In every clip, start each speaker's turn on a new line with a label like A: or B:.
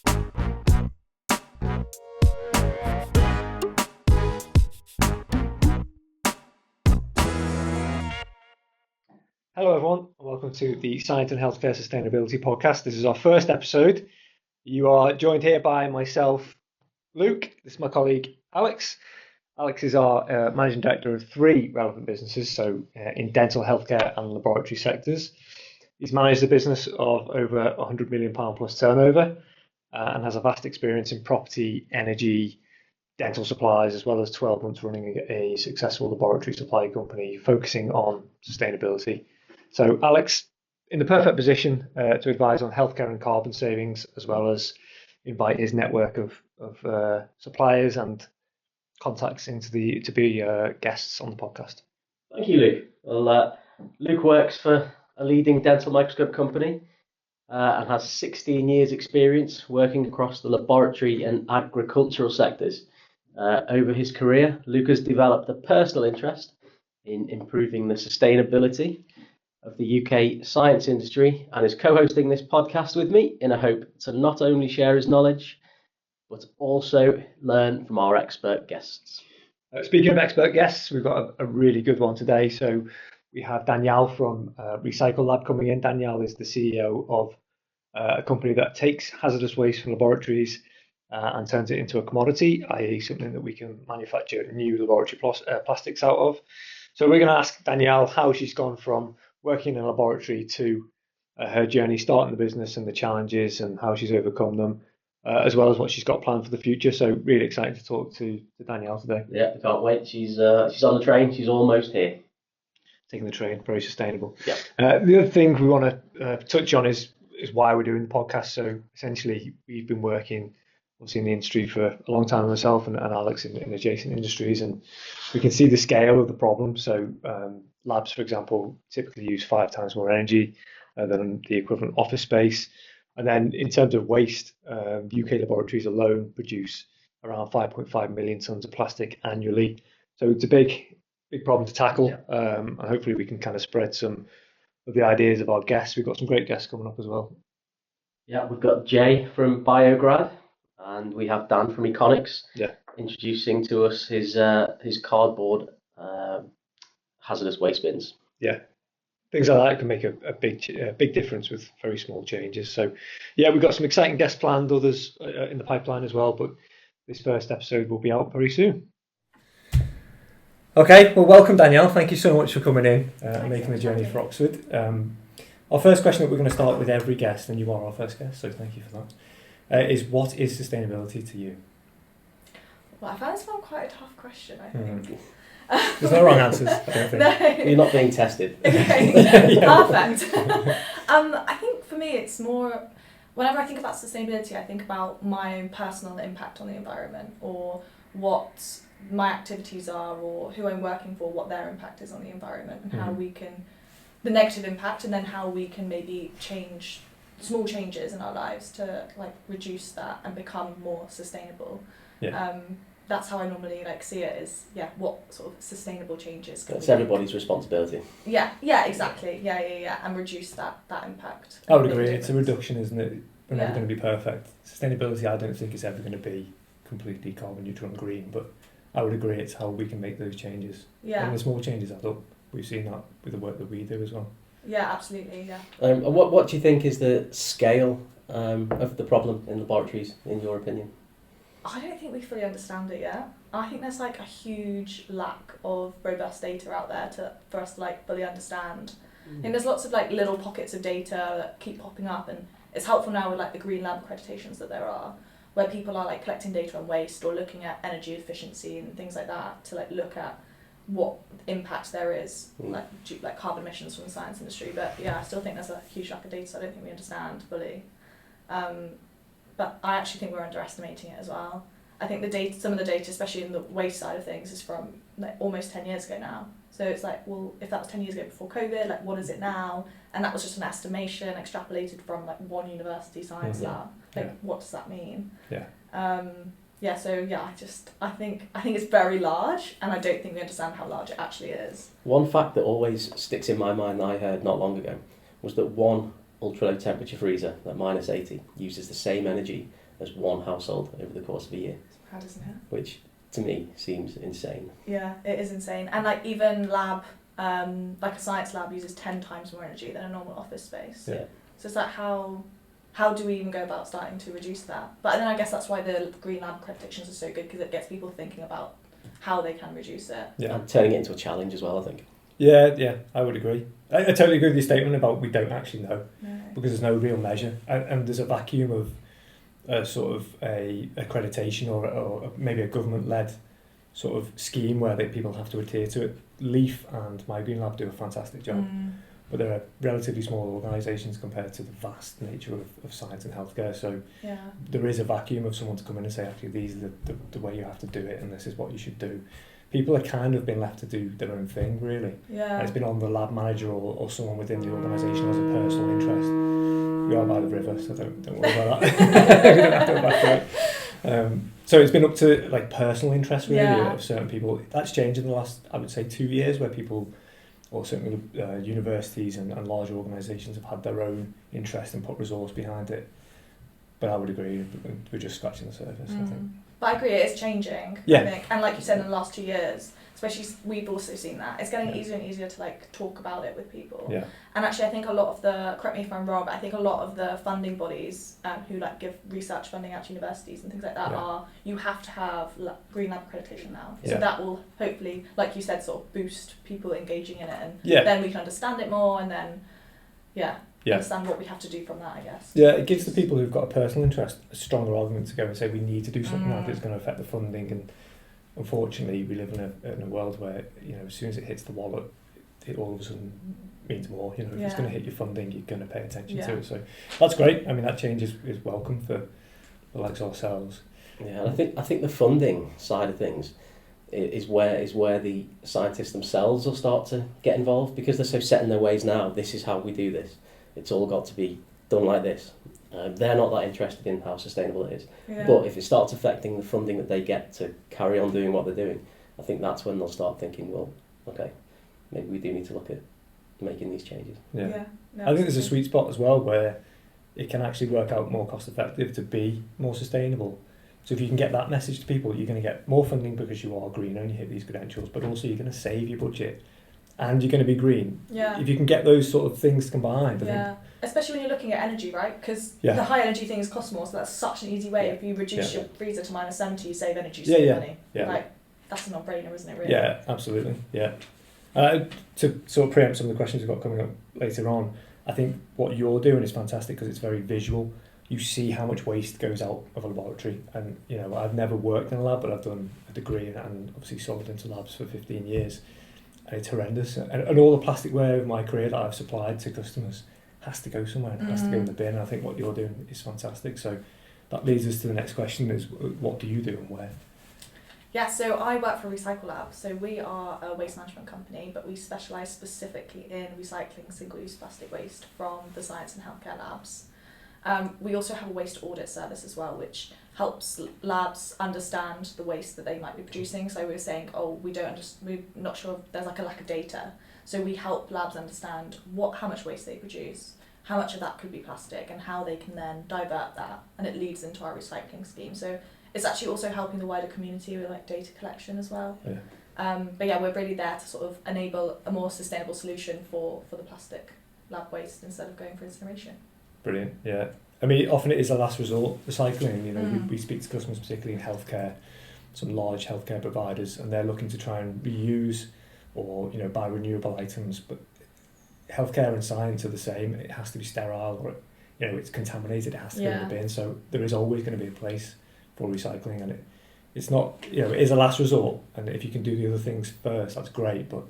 A: Hello everyone, and welcome to the Science and Healthcare Sustainability Podcast. This is our first episode. You are joined here by myself, Luke. This is my colleague, Alex. Alex is our Managing Director of 3 relevant businesses, so in dental, healthcare and laboratory sectors. He's managed a business of over £100 million plus turnover and has a vast experience in property, energy, dental supplies, as well as 12 months running a successful laboratory supply company focusing on sustainability. So Alex, in the perfect position to advise on healthcare and carbon savings, as well as invite his network of suppliers and contacts to be guests on the podcast.
B: Thank you, Luke. Well, Luke works for a leading dental microscope company and has 16 years experience working across the laboratory and agricultural sectors. Over his career, Luke has developed a personal interest in improving the sustainability of the UK science industry and is co-hosting this podcast with me in a hope to not only share his knowledge, but also learn from our expert guests.
A: Speaking of expert guests, we've got a really good one today. So we have Danielle from Recycle Lab coming in. Danielle is the CEO of a company that takes hazardous waste from laboratories and turns it into a commodity, i.e. something that we can manufacture new laboratory plastics out of. So we're going to ask Danielle how she's gone from working in a laboratory to her journey starting the business and the challenges and how she's overcome them, as well as what she's got planned for the future. So really excited to talk to Danielle today.
B: Yeah, I can't wait. She's on the train. She's almost here.
A: Taking the train, very sustainable.
B: Yeah.
A: The other thing we want to touch on is why we're doing the podcast. So essentially, we've been working obviously in the industry for a long time myself and Alex in adjacent industries, and we can see the scale of the problem. So labs, for example, typically use 5 times more energy than the equivalent office space. And then in terms of waste, UK laboratories alone produce around 5.5 million tonnes of plastic annually. So it's a big problem to tackle. And hopefully we can kind of spread some of the ideas of our guests. We've got some great guests coming up as well.
B: Yeah, we've got Jay from Biograd, and we have Dan from Econics introducing to us his cardboard hazardous waste bins.
A: Yeah. Things like that can make a big difference with very small changes. So, yeah, we've got some exciting guests planned, others in the pipeline as well. But this first episode will be out very soon. Okay, well, welcome, Danielle. Thank you so much for coming in and making the journey for Oxford. Our first question that we're going to start with every guest, and you are our first guest, so thank you for that, is what is sustainability to you?
C: Well, I found this one quite a tough question, I think.
A: There's no wrong answers, I don't think.
C: No.
B: You're not being tested.
C: Okay, perfect. I think for me it's more, whenever I think about sustainability, I think about my own personal impact on the environment, or what my activities are, or who I'm working for, what their impact is on the environment, and how we can, the negative impact, and then how we can maybe change small changes in our lives to like reduce that and become more sustainable. That's how I normally see it, is what sort of sustainable changes can
B: It's everybody's responsibility.
C: Yeah, exactly. Yeah, and reduce that impact.
A: I would agree. It's a reduction, isn't it? We're never going to be perfect. Sustainability, I don't think, is ever going to be completely carbon neutral and green, but I would agree it's how we can make those changes. Yeah. And the small changes add up. We've seen that with the work that we do as well.
C: Yeah, absolutely, yeah.
B: And what do you think is the scale of the problem in laboratories, in your opinion?
C: I don't think we fully understand it yet. I think there's a huge lack of robust data out there for us to fully understand. I think there's lots of little pockets of data that keep popping up, and it's helpful now with the green lab accreditations that there are, where people are collecting data on waste or looking at energy efficiency and things like that to look at what impact there is, like carbon emissions from the science industry. But yeah, I still think there's a huge lack of data, so I don't think we understand fully. But I actually think we're underestimating it as well. I think some of the data, especially in the waste side of things, is from almost 10 years ago now. So it's well, if that was 10 years ago before COVID, what is it now? And that was just an estimation extrapolated from one university science lab. What does that mean? I think it's very large, and I don't think we understand how large it actually is.
B: One fact that always sticks in my mind that I heard not long ago was that one ultra low temperature freezer at -80 uses the same energy as one household over the course of a year.
C: It's mad, isn't it?
B: Which to me seems insane.
C: Yeah, it is insane. And like even lab, like a science lab uses 10 times more energy than a normal office space.
B: Yeah.
C: So it's like how do we even go about starting to reduce that? But then I guess that's why the green lab accreditations are so good, because it gets people thinking about how they can reduce it.
A: Yeah.
B: And turning it into a challenge as well, I think.
A: Yeah, I would agree. I totally agree with your statement about we don't actually know,
C: No.
A: because there's no real measure, and there's a vacuum of sort of a accreditation or maybe a government-led sort of scheme where people have to adhere to it. Leaf and My Green Lab do a fantastic job, but they're relatively small organisations compared to the vast nature of science and healthcare. So
C: Yeah.
A: there is a vacuum of someone to come in and say, actually, these are the way you have to do it, and this is what you should do. People are kind of been left to do their own thing, really.
C: Yeah.
A: And it's been on the lab manager or someone within the organisation who has a personal interest. We are by the river, so don't worry about that. We don't have to evacuate. So it's been up to like personal interest really of certain people. That's changed in the last, I would say, 2 years, where people, or certainly universities and larger organisations, have had their own interest and put resource behind it. But I would agree, we're just scratching the surface, I think.
C: But I agree, it is changing.
A: Yeah.
C: I think, and like you said, in the last 2 years, especially, we've also seen that it's getting easier and easier to like talk about it with people.
A: Yeah.
C: And actually, I think a lot of the, correct me if I'm wrong, but I think a lot of the funding bodies who like give research funding out to universities and things like that you have to have Green Lab accreditation now. So that will hopefully, like you said, sort of boost people engaging in it, and then we can understand it more, and then understand what we have to do from that, I guess. Yeah,
A: it gives the people who've got a personal interest a stronger argument to go and say we need to do something now that's going to affect the funding. And unfortunately, we live in a world where, you know, as soon as it hits the wallet, it all of a sudden means more. You know, if it's going to hit your funding, you're going to pay attention to it. So that's great. I mean, that change is welcome for the likes of ourselves.
B: Yeah, and I think the funding side of things is where the scientists themselves will start to get involved, because they're so set in their ways now. This is how we do this. It's all got to be done like this. They're not that interested in how sustainable it is. Yeah. But if it starts affecting the funding that they get to carry on doing what they're doing, I think that's when they'll start thinking, well, okay, maybe we do need to look at making these changes.
A: Yeah. No, I think there's a sweet spot as well where it can actually work out more cost effective to be more sustainable. So if you can get that message to people, you're going to get more funding because you are green and you hit these credentials, but also you're going to save your budget and you're going to be green.
C: Yeah.
A: If you can get those sort of things combined, I think.
C: Especially when you're looking at energy, right? Because the high energy things cost more, so that's such an easy way. If you reduce your freezer to -70, you save energy, you save money.
A: Yeah.
C: Like, that's a no-brainer, isn't it, really?
A: Yeah, absolutely. Yeah. To sort of preempt some of the questions we've got coming up later on, I think what you're doing is fantastic because it's very visual. You see how much waste goes out of a laboratory, and you know, I've never worked in a lab, but I've done a degree and obviously sold into labs for 15 years, and it's horrendous. And all the plasticware of my career that I've supplied to customers has to go somewhere, and it has to go in the bin. And I think what you're doing is fantastic. So that leads us to the next question: is what do you do and where?
C: Yeah, so I work for Recycle Lab. So we are a waste management company, but we specialise specifically in recycling single-use plastic waste from the science and healthcare labs. We also have a waste audit service as well, which helps labs understand the waste that they might be producing. So we were saying, we're not sure if there's like a lack of data. So we help labs understand how much waste they produce, how much of that could be plastic, and how they can then divert that, and it leads into our recycling scheme. So it's actually also helping the wider community with like data collection as well.
A: Yeah.
C: But yeah, we're really there to sort of enable a more sustainable solution for the plastic lab waste instead of going for incineration.
A: Brilliant, yeah. I mean, often it is a last resort, recycling. You know, we speak to customers, particularly in healthcare, some large healthcare providers, and they're looking to try and reuse or, you know, buy renewable items. But healthcare and science are the same. It has to be sterile, or, you know, it's contaminated. It has to go in the bin. So there is always going to be a place for recycling, and it's not, you know, it is a last resort. And if you can do the other things first, that's great. But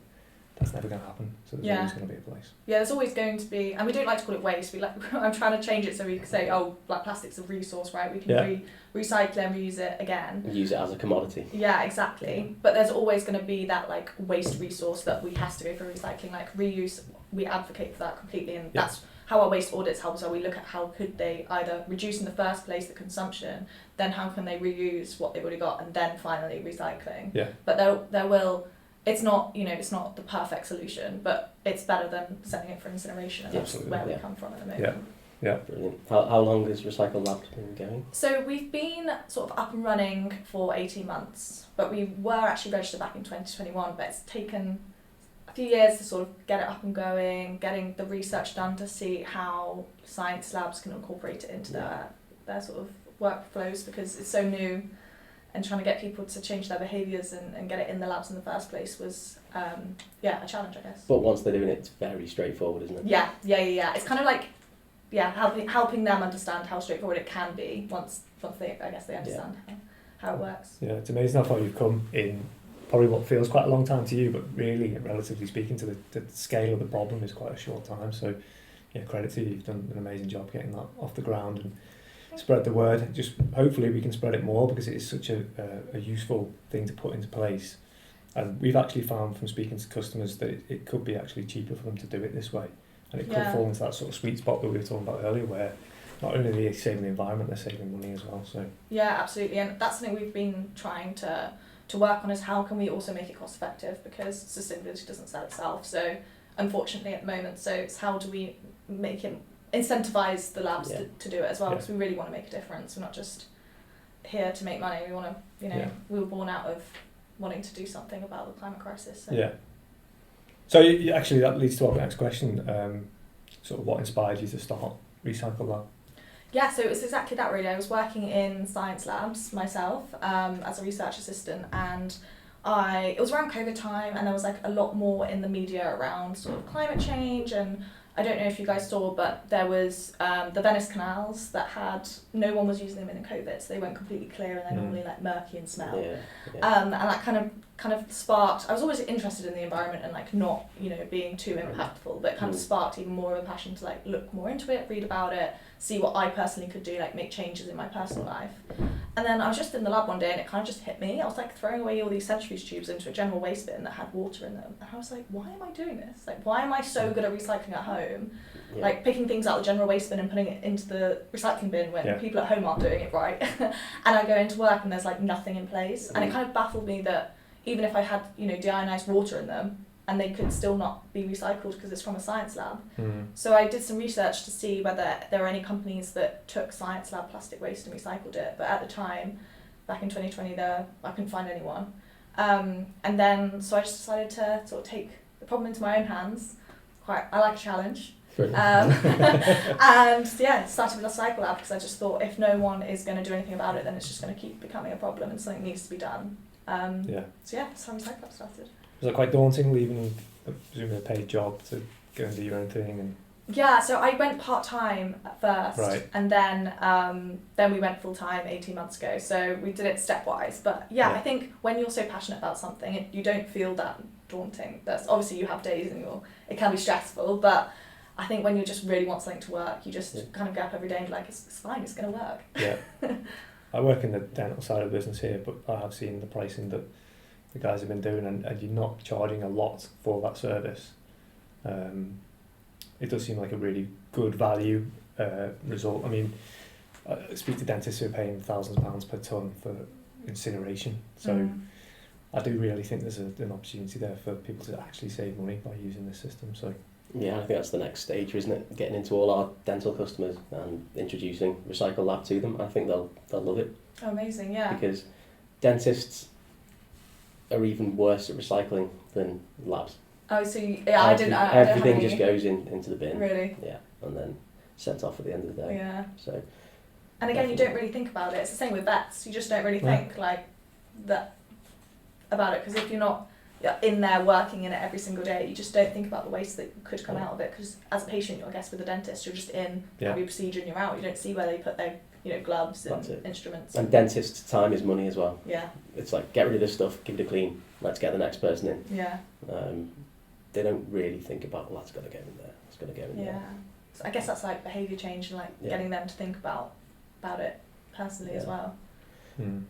A: that's never going to happen. So there's always going to be a place.
C: Yeah, there's always going to be, and we don't like to call it waste. I'm trying to change it so we can say, like plastic's a resource, right? We can recycle and reuse it again.
B: Use it as a commodity.
C: Yeah, exactly. But there's always going to be that like waste resource that we have to go for recycling. Like reuse, we advocate for that completely, and that's how our waste audits help us. So we look at how could they either reduce in the first place the consumption, then how can they reuse what they've already got, and then finally recycling.
A: Yeah.
C: But there will. It's not, you know, it's not the perfect solution, but it's better than sending it for incineration, and that's where we come from at the moment.
A: Yeah.
B: Brilliant. How long has Recycle Labs been going?
C: So we've been sort of up and running for 18 months, but we were actually registered back in 2021, but it's taken a few years to sort of get it up and going, getting the research done to see how science labs can incorporate it into their sort of workflows, because it's so new, and trying to get people to change their behaviours and get it in the labs in the first place was a challenge, I guess.
B: But once they're doing it, it's very straightforward, isn't it?
C: Yeah. It's kind of like helping them understand how straightforward it can be once they understand how it works.
A: Yeah, it's amazing how far you've come in probably what feels quite a long time to you, but really, relatively speaking, to the scale of the problem is quite a short time. So, yeah, credit to you. You've done an amazing job getting that off the ground and spread the word. Just hopefully we can spread it more, because it is such a useful thing to put into place. And we've actually found from speaking to customers that it could be actually cheaper for them to do it this way. And it could fall into that sort of sweet spot that we were talking about earlier, where not only are they saving the environment, they're saving money as well. So
C: yeah, absolutely, and that's something we've been trying to work on, is how can we also make it cost effective, because sustainability doesn't sell itself. So unfortunately at the moment, so it's how do we make it incentivize the labs to do it as well, because we really want to make a difference. We're not just here to make money. We want to, we were born out of wanting to do something about the climate crisis. So.
A: Yeah. So actually that leads to our next question. Sort of what inspired you to start Recycle Lab?
C: Yeah, so it was exactly that really. I was working in science labs myself as a research assistant, and it was around COVID time, and there was like a lot more in the media around sort of climate change, and I don't know if you guys saw, but there was the Venice canals that no one was using them in COVID, so they went completely clear, and they're normally like murky and smell. And that kind of sparked. I was always interested in the environment and like not being too impactful, but it kind of sparked even more of a passion to like look more into it, read about it, see what I personally could do, like make changes in my personal life. And then I was just in the lab one day, and it kind of just hit me. I was like throwing away all these centrifuge tubes into a general waste bin that had water in them, and I was like, why am I doing this? Like, why am I so good at recycling at home? Like picking things out of the general waste bin and putting it into the recycling bin when people at home aren't doing it right. And I go into work and there's like nothing in place, and it kind of baffled me that even if I had deionized water in them, and they could still not be recycled because it's from a science lab. So I did some research to see whether there were any companies that took science lab plastic waste and recycled it, but at the time, back in 2020, I couldn't find anyone. And then, so I just decided to sort of take the problem into my own hands. I like a challenge. And started with a Recycle Lab, because I just thought if no one is going to do anything about it, then it's just going to keep becoming a problem, and something needs to be done. So that's how Recycle Lab started.
A: Was it quite daunting leaving presumably a paid job to go and do your own thing? And
C: yeah, so I went part-time at first, and then we went full-time 18 months ago, so we did it stepwise. But I think when you're so passionate about something, you don't feel that daunting. That's obviously, you have days and it can be stressful, but I think when you just really want something to work, you just kind of get up every day and be like, it's fine, it's going to work. Yeah.
A: I work in the dental side of the business here, but I have seen the pricing that the guys have been doing, and you're not charging a lot for that service. It does seem like a really good value result. I mean, I speak to dentists who are paying £thousands per tonne for incineration, so I do really think there's an opportunity there for people to actually save money by using this system. So
B: yeah, I think that's the next stage, isn't it? Getting into all our dental customers and introducing Recycle Lab to them. I think they'll love it.
C: Oh, amazing, yeah.
B: Because dentists are even worse at recycling than labs.
C: Oh, so I didn't.
B: Everything just goes into the bin.
C: Really?
B: Yeah, and then sent off at the end of the day.
C: Yeah.
B: So.
C: And again, you don't really think about it. It's the same with vets. You just don't really think like that about it, because if you're not in there working in it every single day, you just don't think about the waste that could come out of it. Because as a patient, I guess with a dentist, you're just in, have your procedure, and you're out. You don't see where they put their gloves and instruments.
B: And dentists' time is money as well.
C: Yeah.
B: It's like, get rid of this stuff, give it a clean, let's get the next person in.
C: Yeah.
B: They don't really think about, well, that's got to go in there, it's got to go in there.
C: Yeah. So I guess that's like behaviour change, and like getting them to think about it personally as well.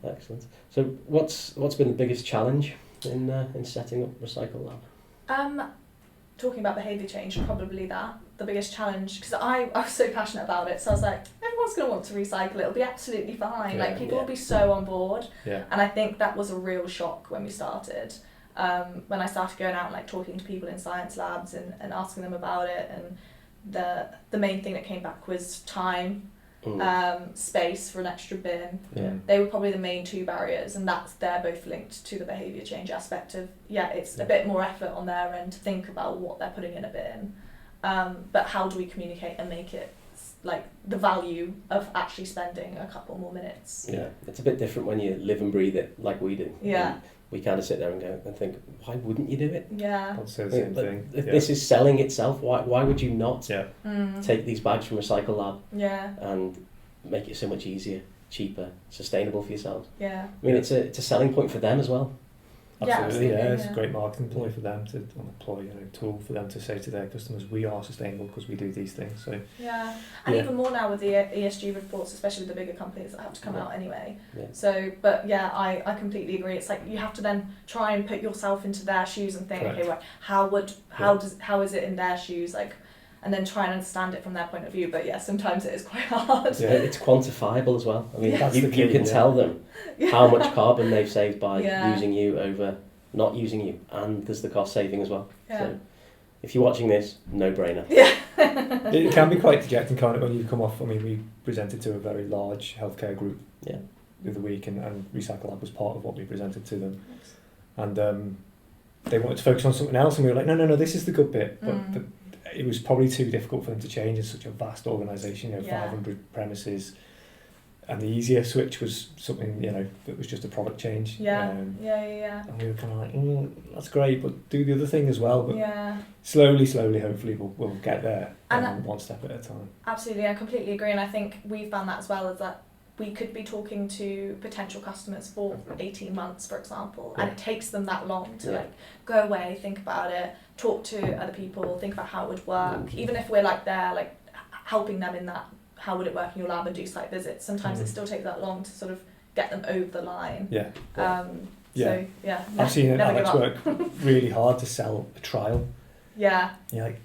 B: Excellent. So what's been the biggest challenge in setting up Recycle Lab?
C: Talking about behaviour change, probably the biggest challenge, because I was so passionate about it, so I was like, everyone's going to want to recycle, it'll be absolutely fine, like people will be so on board. And I think that was a real shock when we started, when I started going out and like talking to people in science labs and asking them about it, and the main thing that came back was time, space for an extra bin.
B: Yeah.
C: They were probably the main two barriers, and they're both linked to the behaviour change aspect of, it's a bit more effort on their end to think about what they're putting in a bin, but how do we communicate and make it like the value of actually spending a couple more minutes.
B: Yeah, it's a bit different when you live and breathe it like we do.
C: Yeah.
B: And we kind of sit there and go and think, why wouldn't you do it?
C: Yeah.
A: I'd say the same thing.
B: If this is selling itself, why would you not
C: Mm.
B: take these bags from Recycle Lab
C: Yeah.
B: and make it so much easier, cheaper, sustainable for yourselves?
C: Yeah.
B: I mean, it's a selling point for them as well.
A: Absolutely,
C: Yeah,
A: it's a great marketing ploy for them to tool for them to say to their customers, we are sustainable because we do these things. So
C: Yeah, and
A: Yeah.
C: even more now with the ESG reports, especially with the bigger companies that have to come out anyway.
B: Yeah.
C: So, but yeah, I completely agree. It's like you have to then try and put yourself into their shoes and think,
A: Correct.
C: okay, right, how is it in their shoes, like, and then try and understand it from their point of view. But yeah, sometimes it is quite hard.
A: Yeah.
B: It's quantifiable as well. I mean,
C: Yeah.
B: you can tell them how much carbon they've saved by
C: Yeah.
B: using you over not using you, and there's the cost saving as well.
C: Yeah.
B: So if you're watching this, no brainer.
C: Yeah.
A: It can be quite dejecting, can't it, when you come off. I mean, we presented to a very large healthcare group
B: Yeah.
A: the other week, and Recycle Lab was part of what we presented to them. And they wanted to focus on something else, and we were like, no, this is the good bit. But it was probably too difficult for them to change in such a vast organisation, 500 premises. And the easier switch was something, that was just a product change.
C: Yeah.
A: And we were kind of like, that's great, but do the other thing as well. But slowly, hopefully we'll get there, one step at a time.
C: Absolutely, I completely agree, and I think we found that as well, is that we could be talking to potential customers for 18 months, for example, and it takes them that long to go away, think about it, talk to other people, think about how it would work. Even if we're there, helping them in that, how would it work in your lab and do site visits, sometimes it still takes that long to sort of get them over the line.
A: Yeah.
C: So
A: I've seen Alex work really hard to sell a trial.
C: Yeah.
A: You're like,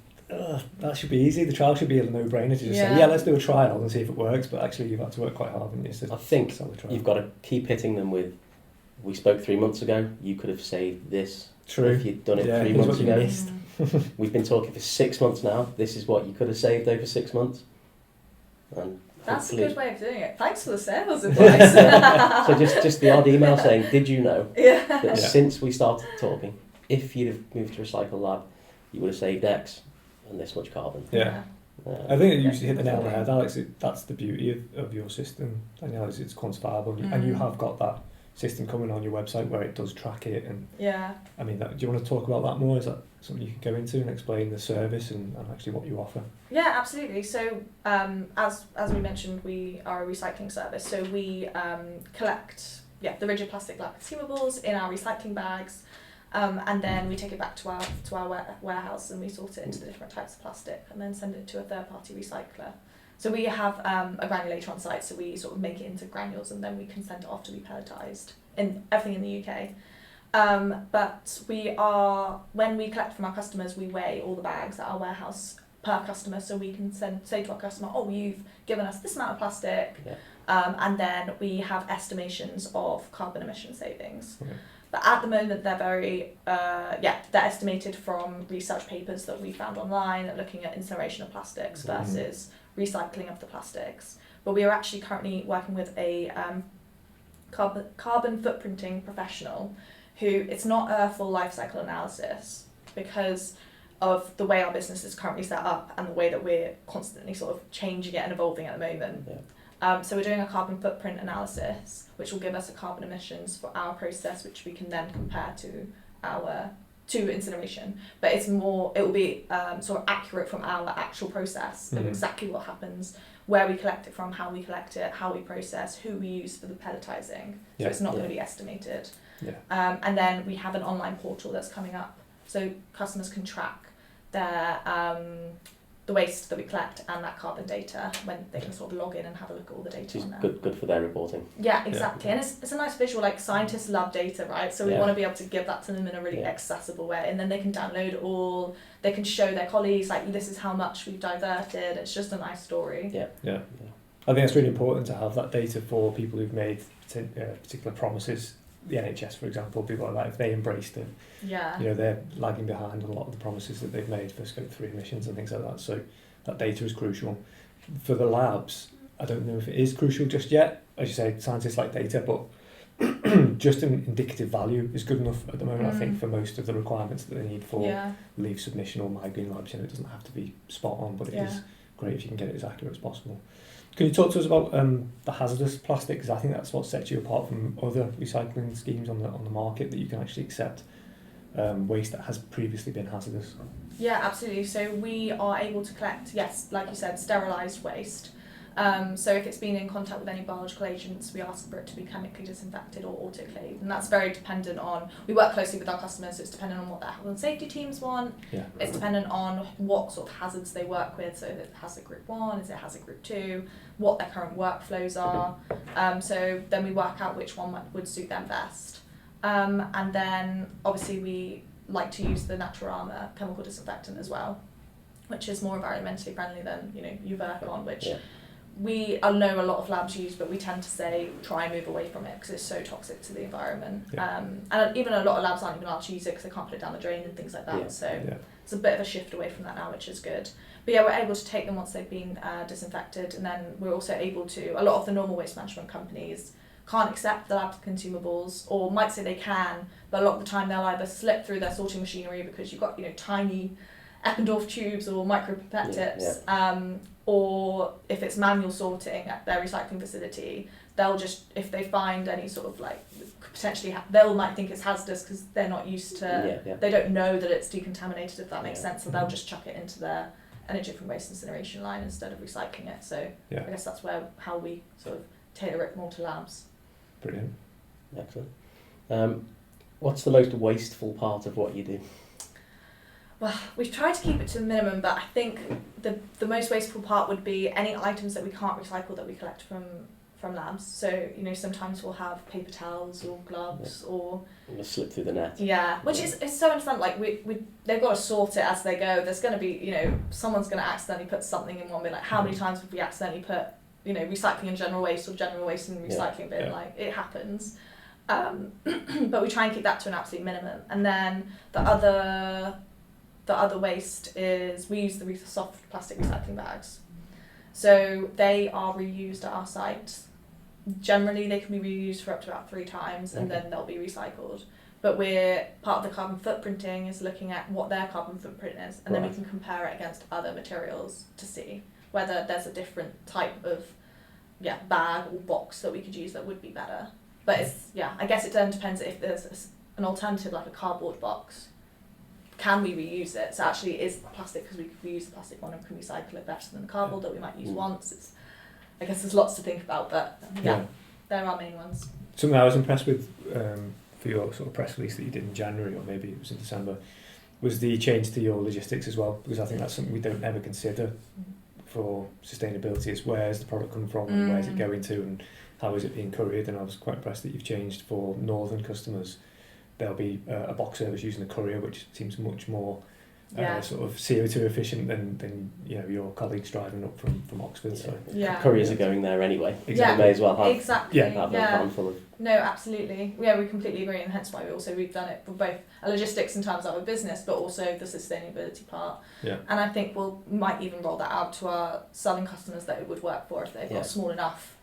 A: that should be easy. The trial should be a no-brainer to just say, let's do a trial and see if it works. But actually, you've had to work quite hard, haven't you?
B: I think you've got to keep hitting them with, we spoke 3 months ago, you could have saved this.
A: True.
B: If you'd done it 3 months ago.
A: Missed.
B: We've been talking for 6 months now. This is what you could have saved over 6 months. And
C: that's a good way of doing it. Thanks for the sales advice.
B: So just the odd email saying, did you know that since we started talking, if you'd have moved to Recycle Lab, you would have saved X and this much carbon.
A: Yeah. I think you hit the nail on the head, Alex. That's the beauty of your system, Danielle, is it's quantifiable, and you have got that system coming on your website where it does track it. And I mean, do you want to talk about that more? Is that something you could go into and explain the service and actually what you offer?
C: Yeah, absolutely. So as we mentioned, we are a recycling service, so we collect the rigid plastic lab consumables in our recycling bags, and then we take it back to our warehouse and we sort it into the different types of plastic and then send it to a third-party recycler. So we have a granulator on site, so we sort of make it into granules and then we can send it off to be pelletized in everything in the UK. But when we collect from our customers, we weigh all the bags at our warehouse per customer, so we can say to our customer, you've given us this amount of plastic, and then we have estimations of carbon emission savings.
A: Okay.
C: But at the moment, they're very, they're estimated from research papers that we found online, looking at incineration of plastics versus recycling of the plastics. But we are actually currently working with a carbon footprinting professional who, it's not a full life cycle analysis because of the way our business is currently set up and the way that we're constantly sort of changing it and evolving at the moment. So we're doing a carbon footprint analysis, which will give us the carbon emissions for our process, which we can then compare to incineration. But it will be sort of accurate from our actual process of exactly what happens, where we collect it from, how we collect it, how we process, who we use for the pelletizing. So it's not going to be estimated. And then we have an online portal that's coming up, so customers can track their the waste that we collect and that carbon data when they can sort of log in and have a look at all the data on there.
B: Good for their reporting.
C: Yeah, exactly. And it's a nice visual, like scientists love data, right? So we want to be able to give that to them in a really accessible way, and then they can download it all, they can show their colleagues, like, this is how much we've diverted. It's just a nice story.
A: Yeah. I think it's really important to have that data for people who've made particular promises. The NHS, for example, people like that, if they embraced it, they're lagging behind on a lot of the promises that they've made for Scope 3 emissions and things like that. So that data is crucial. For the labs, I don't know if it is crucial just yet. As you say, scientists like data, but just an indicative value is good enough at the moment, I think, for most of the requirements that they need for leaf submission or migraine labs. It doesn't have to be spot on, but it is great if you can get it as accurate as possible. Can you talk to us about the hazardous plastic? Because I think that's what sets you apart from other recycling schemes on the market, that you can actually accept waste that has previously been hazardous.
C: Yeah, absolutely. So we are able to collect, yes, like you said, sterilised waste. So if it's been in contact with any biological agents, we ask for it to be chemically disinfected or autoclaved, and that's very dependent on, we work closely with our customers, so it's dependent on what their health and safety teams want. It's dependent on what sort of hazards they work with, so if it has a group 1, is it has a group 2, what their current workflows are, so then we work out which one would suit them best. And then obviously we like to use the Naturama chemical disinfectant as well, which is more environmentally friendly than Uvercon, which we know a lot of labs use, but we tend to say try and move away from it because it's so toxic to the environment. And even a lot of labs aren't even allowed to use it because they can't put it down the drain and things like that. It's a bit of a shift away from that now, which is good. But yeah, we're able to take them once they've been disinfected, and then we're also able to, a lot of the normal waste management companies can't accept the lab consumables, or might say they can, but a lot of the time they'll either slip through their sorting machinery because you've got tiny Eppendorf tubes or micro pipette tips, or if it's manual sorting at their recycling facility, they'll just, if they find any sort of potentially, they might think it's hazardous because they're not used to, they don't know that it's decontaminated, if that makes sense, so they'll just chuck it into their energy from waste incineration line instead of recycling it. So I guess that's how we sort of tailor it more to labs.
A: Brilliant.
B: Excellent. What's the most wasteful part of what you do?
C: Well, we've tried to keep it to a minimum, but I think the most wasteful part would be any items that we can't recycle that we collect from labs. So, sometimes we'll have paper towels or gloves or...
B: It'll slip through the net.
C: Yeah, which is so understandable. They've got to sort it as they go. There's going to be, someone's going to accidentally put something in one bin. How many times have we accidentally put, recycling and general waste or general waste and recycling bin? It happens. But we try and keep that to an absolute minimum. And then the other waste is, we use the soft plastic recycling bags. So they are reused at our site. Generally they can be reused for up to about 3 times, and then they'll be recycled. But part of the carbon footprinting is looking at what their carbon footprint is, and then we can compare it against other materials to see whether there's a different type of bag or box that we could use that would be better. But I guess it then depends if there's an alternative like a cardboard box. Can we reuse it? So actually it is plastic because we could reuse the plastic one and can recycle it better than the cardboard that we might use once. I guess there's lots to think about, but there are main ones.
A: Something I was impressed with for your sort of press release that you did in January, or maybe it was in December, was the change to your logistics as well, because I think that's something we don't ever consider for sustainability. Is where's the product come from and where's it going to and how is it being couriered. And I was quite impressed that you've changed for northern customers. There'll be a box service using a courier, which seems much more sort of CO2 efficient than your colleagues driving up from Oxford. So
B: couriers are going there anyway.
A: Exactly.
B: They may as well have
C: have
B: a handful of.
C: No, absolutely. Yeah, we completely agree, and hence why we've done it for both logistics in terms of our business, but also the sustainability part.
A: Yeah.
C: And I think might even roll that out to our southern customers that it would work for if they've got small enough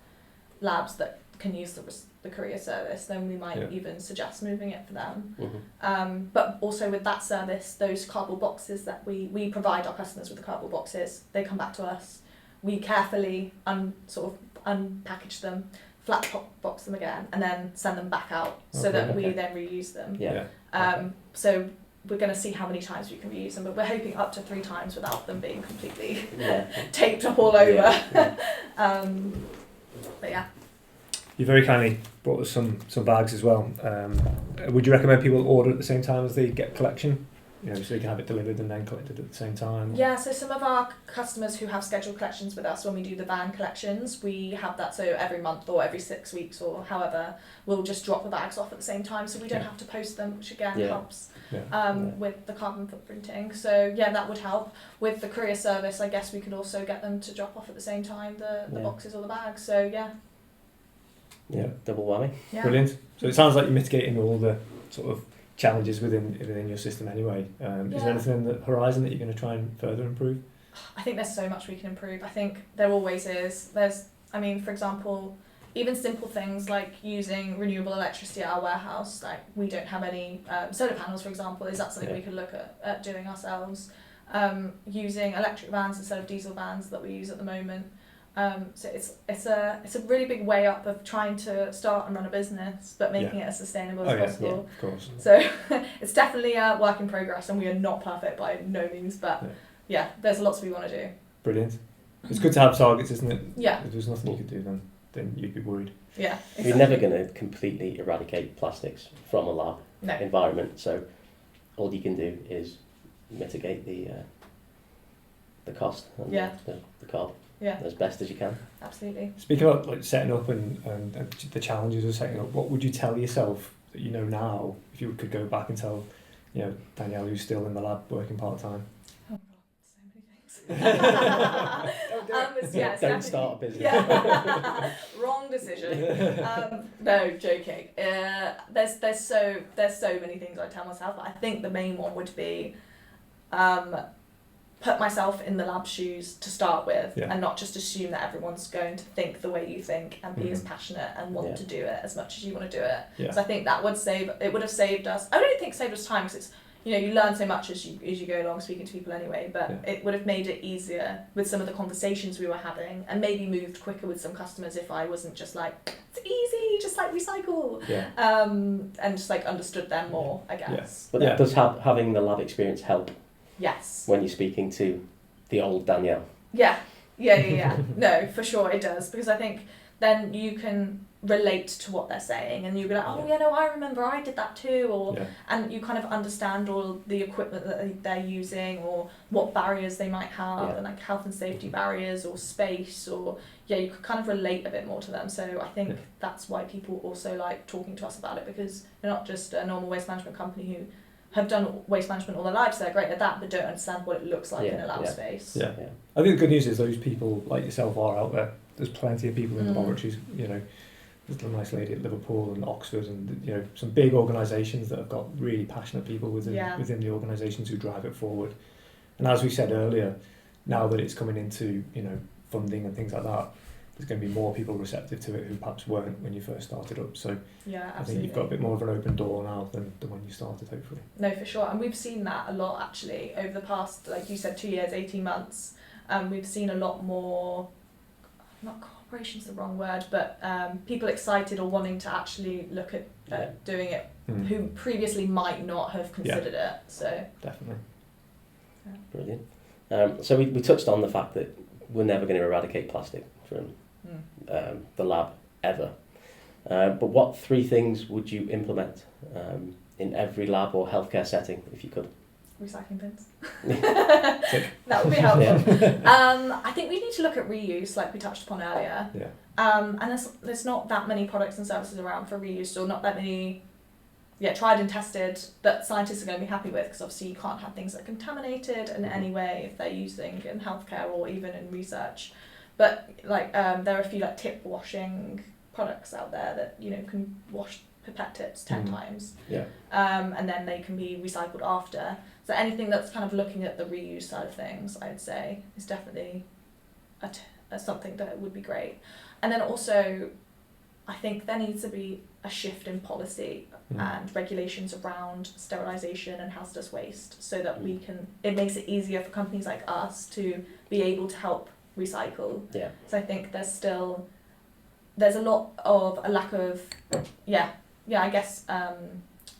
C: labs that can use the courier service. Then we might even suggest moving it for them. But also with that service, those cardboard boxes that we provide our customers with, the cardboard boxes, they come back to us. We carefully unpackage them, flat box them again, and then send them back out so that we then reuse them. So we're going to see how many times we can reuse them, but we're hoping up to 3 times without them being completely taped up all over. But yeah.
A: You very kindly brought us some bags as well. Would you recommend people order at the same time as they get collection? So they can have it delivered and then collected at the same time?
C: Yeah, so some of our customers who have scheduled collections with us, when we do the van collections, we have that, so every month or every 6 weeks or however, we'll just drop the bags off at the same time, so we don't have to post them, which again helps with the carbon footprinting. So that would help. With the courier service, I guess we could also get them to drop off at the same time, the boxes or the bags, so
B: double whammy.
C: Yeah.
A: Brilliant. So it sounds like you're mitigating all the sort of challenges within your system anyway. Is there anything in the horizon that you're going to try and further improve?
C: I think there's so much we can improve. I think there always is. For example, even simple things like using renewable electricity at our warehouse. Like, we don't have any solar panels, for example. Is that something we could look at doing ourselves? Using electric vans instead of diesel vans that we use at the moment. So it's a really big way up of trying to start and run a business, but making it as sustainable as possible.
A: Yeah, of course.
C: So it's definitely a work in progress, and we are not perfect by no means, but there's lots we want to do.
A: Brilliant. It's good to have targets, isn't it?
C: Yeah.
A: If there's nothing you could do, then you'd be worried.
C: Yeah. Exactly.
B: You're never going to completely eradicate plastics from a lab environment, so all you can do is mitigate the cost and the carbon as best as you can.
C: Absolutely.
A: Speaking about like setting up and the challenges of setting up, what would you tell yourself that you know now if you could go back and tell, Danielle, who's still in the lab working part-time?
C: Oh God, so many things.
B: Don't start a business.
C: Yeah. Wrong decision. No, joking. There's so many things I tell myself. I think the main one would be put myself in the lab shoes to start with, and not just assume that everyone's going to think the way you think and be as passionate and want to do it as much as you want to do it. Yeah. So I think that would have saved us. I don't think saved us time, because it's, you learn so much as you go along speaking to people anyway, but it would have made it easier with some of the conversations we were having, and maybe moved quicker with some customers if I wasn't just like, it's easy, just like recycle, and just like understood them more, I guess.
B: But does having the lab experience help?
C: Yes.
B: When you're speaking to the old Danielle.
C: Yeah. No, for sure it does, because I think then you can relate to what they're saying, and you'll be like, I remember I did that too, and you kind of understand all the equipment that they're using, or what barriers they might have, and like health and safety barriers or space, or you could kind of relate a bit more to them. So I think that's why people also like talking to us about it, because they're not just a normal waste management company who have done waste management all their lives, they're great at that, but don't understand what it looks like in a lab space.
A: I think the good news is those people like yourself are out there. There's plenty of people in laboratories, there's a nice lady at Liverpool and Oxford, and some big organisations that have got really passionate people within the organisations who drive it forward. And as we said earlier, now that it's coming into funding and things like that, there's going to be more people receptive to it who perhaps weren't when you first started up. So I think you've got a bit more of an open door now than when you started, hopefully.
C: No, for sure. And we've seen that a lot, actually, over the past, like you said, 2 years, 18 months. We've seen a lot more, not cooperation's the wrong word, but people excited or wanting to actually look at doing it, who previously might not have considered it. So
A: definitely.
B: Brilliant. So we touched on the fact that we're never going to eradicate plastic from the lab ever. But what 3 things would you implement in every lab or healthcare setting if you could?
C: Recycling bins. That would be helpful. I think we need to look at reuse, like we touched upon earlier. And there's not that many products and services around for reuse, or not that many tried and tested that scientists are going to be happy with, because obviously you can't have things that are contaminated in any way if they're using in healthcare or even in research. But like there are a few like tip washing products out there that can wash pipette tips 10 times, and then they can be recycled after. So anything that's kind of looking at the reuse side of things, I'd say, is definitely something that would be great. And then also, I think there needs to be a shift in policy and regulations around sterilisation and hazardous waste, so that it makes it easier for companies like us to be able to help recycle. So I think there's a lot of a lack of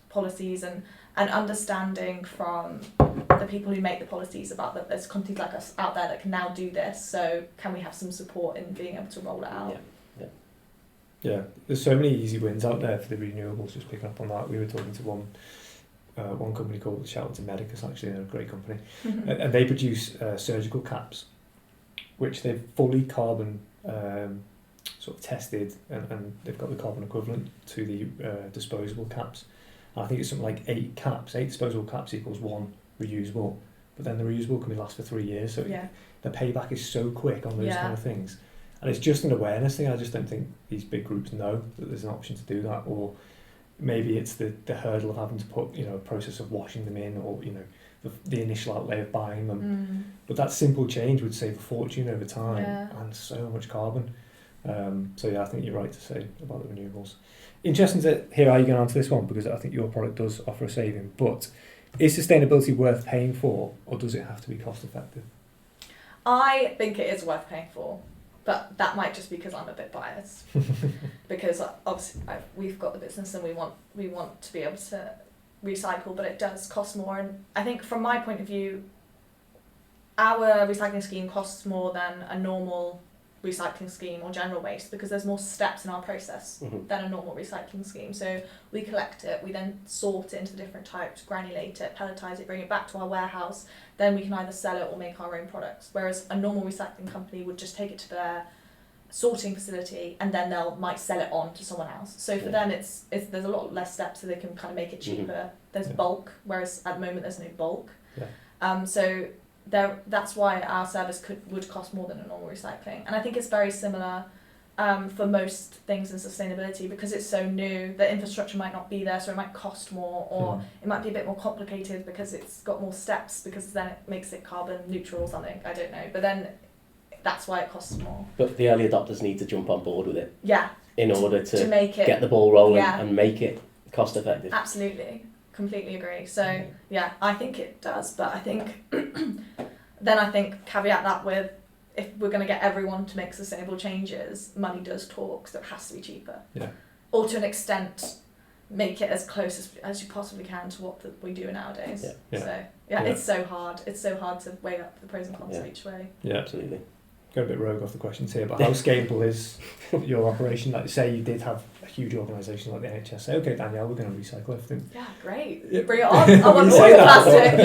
C: policies and understanding from the people who make the policies about that there's companies like us out there that can now do this, so can we have some support in being able to roll it out?
A: Yeah, there's so many easy wins out there for the renewables. Just picking up on that, we were talking to one company called Shelton Medicus, actually, they're a great company, and they produce surgical caps, which they've fully carbon sort of tested, and they've got the carbon equivalent to the disposable caps. And I think it's something like 8 disposable caps equals 1 reusable, but then the reusable can last for 3 years, so the payback is so quick on those kind of things. And it's just an awareness thing. I just don't think these big groups know that there's an option to do that, or maybe it's the hurdle of having to put a process of washing them in, or the initial outlay of buying them. But that simple change would save a fortune over time and so much carbon. So yeah, I think you're right to say about the renewables. Interesting to hear how you get onto this one, because I think your product does offer a saving. But is sustainability worth paying for, or does it have to be cost effective?
C: I think it is worth paying for, but that might just be because I'm a bit biased. Because obviously we've got the business and we want to be able to recycle, but it does cost more. And I think from my point of view, our recycling scheme costs more than a normal recycling scheme or general waste, because there's more steps in our process than a normal recycling scheme. So we collect it, we then sort it into the different types, granulate it, pelletize it, bring it back to our warehouse, then we can either sell it or make our own products. Whereas a normal recycling company would just take it to their sorting facility and then might sell it on to someone else. So for them it's there's a lot less steps, so they can kind of make it cheaper. There's bulk, whereas at the moment there's no bulk. So that's why our service would cost more than a normal recycling. And I think it's very similar for most things in sustainability, because it's so new, the infrastructure might not be there, so it might cost more, or it might be a bit more complicated because it's got more steps, because then it makes it carbon neutral or something, I don't know. But then that's why it costs more.
B: But the early adopters need to jump on board with it.
C: Yeah.
B: In order to make it, get the ball rolling and make it cost effective.
C: Absolutely. Completely agree. So yeah, I think it does, but I think caveat that with, if we're going to get everyone to make sustainable changes, money does talk, so it has to be cheaper. Yeah. Or to an extent, make it as close as you possibly can to what we do nowadays. Yeah. So it's so hard. It's so hard to weigh up the pros and cons of each way.
A: Yeah, absolutely. Go a bit rogue off the questions here, but how scalable is your operation? Like, say you did have a huge organisation like the NHS, say, okay, Danielle, we're going to recycle everything.
C: Yeah, great. Bring it on. I want all the plastic.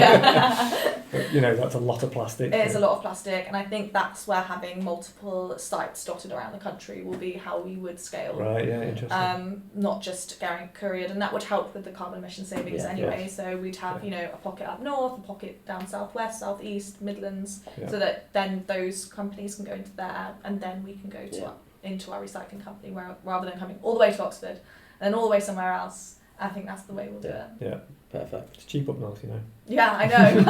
A: But, that's a lot of plastic.
C: It is a lot of plastic, and I think that's where having multiple sites dotted around the country will be how we would scale.
A: Right, yeah, interesting.
C: Not just getting couriered, and that would help with the carbon emission savings anyway. Yes. So we'd have, a pocket up north, a pocket down southwest, southeast, Midlands, so that then those companies can go into there, and then we can go to into our recycling company, rather than coming all the way to Oxford and then all the way somewhere else. I think that's the way we'll do it.
A: Yeah, perfect. It's cheap up north,
C: Yeah, I know.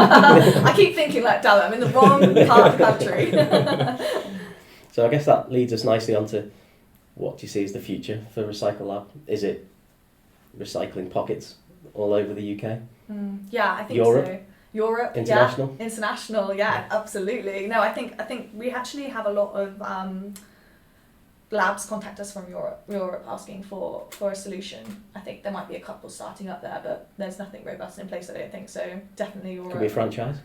C: I keep thinking damn it, I'm in the wrong part of the country.
B: So I guess that leads us nicely onto what do you see as the future for Recycle Lab? Is it recycling pockets all over the UK?
C: Yeah, I think
B: Europe?
C: so. Europe,
B: international?
C: Yeah, international, yeah, absolutely. No, I think we actually have a lot of labs contact us from Europe asking for a solution. I think there might be a couple starting up there, but there's nothing robust in place, I don't think. So definitely Europe.
B: Could be a franchise.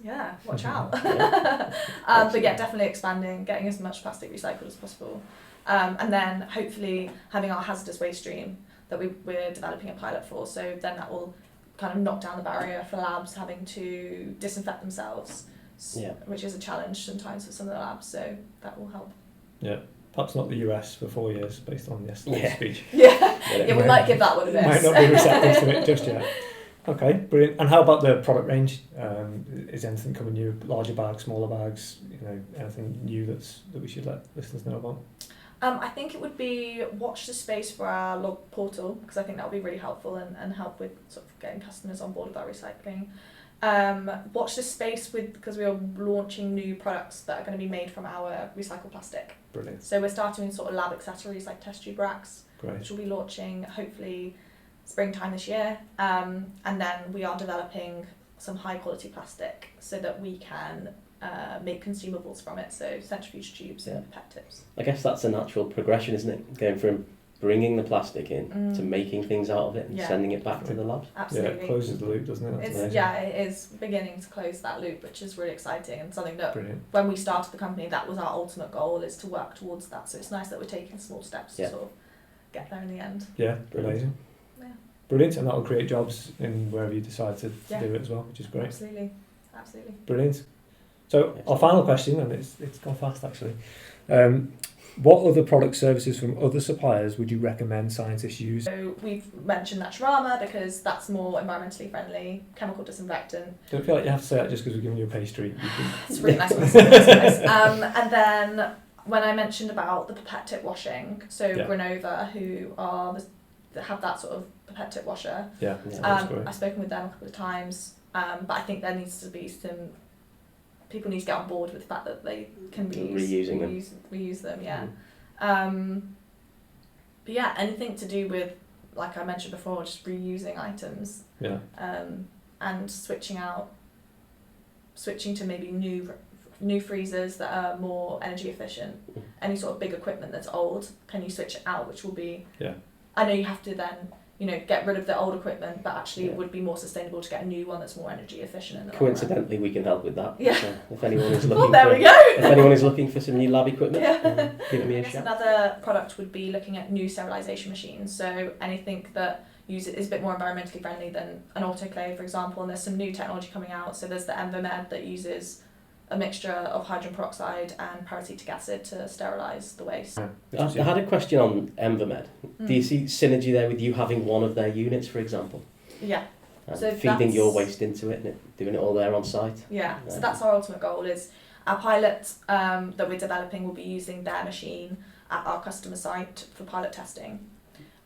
C: Yeah, watch out. But yeah, definitely expanding, getting as much plastic recycled as possible. And then hopefully having our hazardous waste stream that we're developing a pilot for. So then that will kind of knock down the barrier for labs having to disinfect themselves, which is a challenge sometimes for some of the labs. So that will help.
A: Yeah. Perhaps not the US for 4 years, based on yesterday's speech.
C: Yeah, we might give that one a miss.
A: Might not be receptive to it just yet. Okay, brilliant. And how about the product range? Is anything coming new? Larger bags, smaller bags? Anything new that we should let listeners know about?
C: I think it would be watch the space for our log portal, because I think that would be really helpful and help with sort of getting customers on board with our recycling. Watch this space because we are launching new products that are going to be made from our recycled plastic.
A: Brilliant.
C: So we're starting with sort of lab accessories like test tube racks, which will be launching hopefully springtime this year. And then we are developing some high quality plastic so that we can make consumables from it, so centrifuge tubes and pipette tips.
B: I guess that's a natural progression, isn't it? Going from bringing the plastic in to making things out of it and sending it back to the labs.
C: Absolutely.
A: Yeah, it closes the loop, doesn't it?
C: It is beginning to close that loop, which is really exciting, and something that when we started the company, that was our ultimate goal, is to work towards that. So it's nice that we're taking small steps to sort of get there in the end.
A: Yeah, amazing. Yeah. Brilliant, and that'll create jobs in wherever you decide to do it as well, which is great.
C: Absolutely.
A: Brilliant. So our final question, and it's gone fast actually. What other product services from other suppliers would you recommend scientists use?
C: So we've mentioned Naturama because that's more environmentally friendly, chemical disinfectant.
A: Don't feel like you have to say that just because we're giving you a pastry.
C: It's really nice. And then when I mentioned about the pipette tip washing, so Granova, who have that sort of pipette tip washer, I've spoken with them a couple of times. But I think there needs to be people need to get on board with the fact that they can reuse them. Yeah. But yeah, anything to do with, like I mentioned before, just reusing items.
A: Yeah.
C: And switching to maybe new freezers that are more energy efficient. Any sort of big equipment that's old, can you switch it out, which will be...
A: Yeah.
C: I know you have to then, get rid of the old equipment, but actually it would be more sustainable to get a new one that's more energy efficient. In the
B: Coincidentally, we can help with that.
C: Yeah.
B: So if anyone is looking
C: well, there we go.
B: If anyone is looking for some new lab equipment, give me a shout.
C: Another product would be looking at new sterilisation machines. So anything that is a bit more environmentally friendly than an autoclave, for example. And there's some new technology coming out. So there's the EnvaMed that uses a mixture of hydrogen peroxide and paracetic acid to sterilise the waste.
B: I had a question on EnvaMed. Do you see synergy there with you having one of their units, for example?
C: Yeah.
B: So feeding your waste into it and doing it all there on site?
C: Yeah, so that's our ultimate goal. Is our pilot that we're developing will be using their machine at our customer site for pilot testing.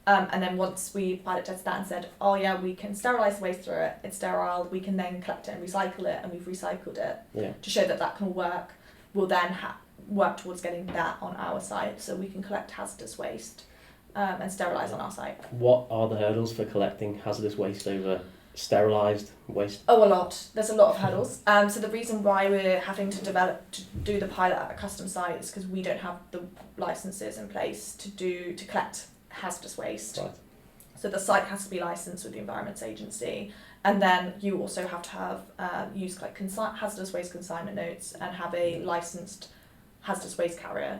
C: And then once we pilot tested that and said, oh yeah, we can sterilise the waste through it, it's sterile, we can then collect it and recycle it, and we've recycled it to show that can all work, we'll then work towards getting that on our site so we can collect hazardous waste and sterilise on our site.
B: What are the hurdles for collecting hazardous waste over sterilised waste?
C: Oh, a lot. There's a lot of hurdles. So the reason why we're having to do the pilot at a custom site is because we don't have the licences in place to collect hazardous waste.
B: Right.
C: So the site has to be licensed with the Environment Agency, and then you also have to have use like hazardous waste consignment notes and have a licensed hazardous waste carrier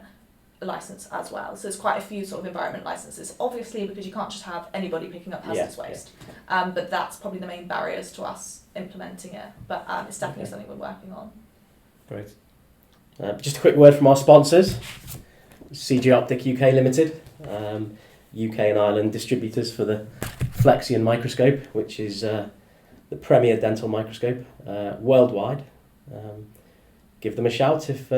C: license as well. So there's quite a few sort of environment licenses, obviously, because you can't just have anybody picking up hazardous waste. But that's probably the main barriers to us implementing it. But it's definitely something we're working on.
A: Great.
B: Just a quick word from our sponsors. CJ Optic UK Limited. UK and Ireland distributors for the Flexion microscope, which is the premier dental microscope worldwide. Give them a shout if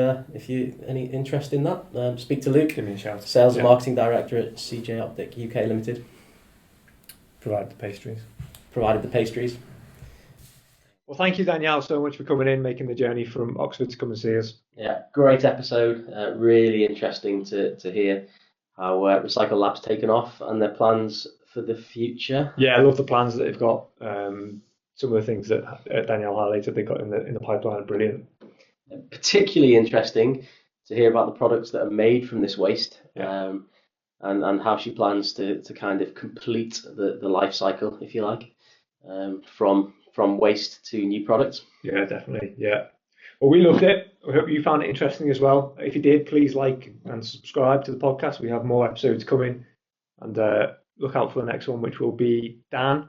B: you any interest in that. Speak to Luke.
A: Give me a shout.
B: Sales and Marketing Director at CJ Optic UK Limited.
A: Provided the pastries. Well, thank you, Danielle, so much for coming in, making the journey from Oxford to come and see us.
B: Yeah, great episode. Really interesting to hear how Recycle Lab's taken off and their plans for the future.
A: Yeah, I love the plans that they've got. Some of the things that Danielle highlighted they've got in the pipeline are brilliant.
B: Particularly interesting to hear about the products that are made from this waste, and how she plans to kind of complete the life cycle, if you like, from waste to new products.
A: Yeah, definitely. Yeah. Well, we loved it. I hope you found it interesting as well. If you did, please like and subscribe to the podcast. We have more episodes coming, and look out for the next one, which will be Dan,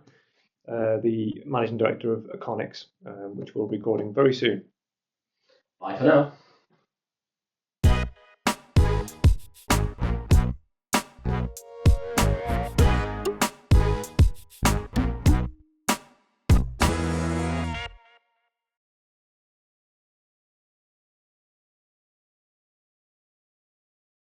A: the Managing Director of Iconics, which we'll be recording very soon.
B: Bye for now.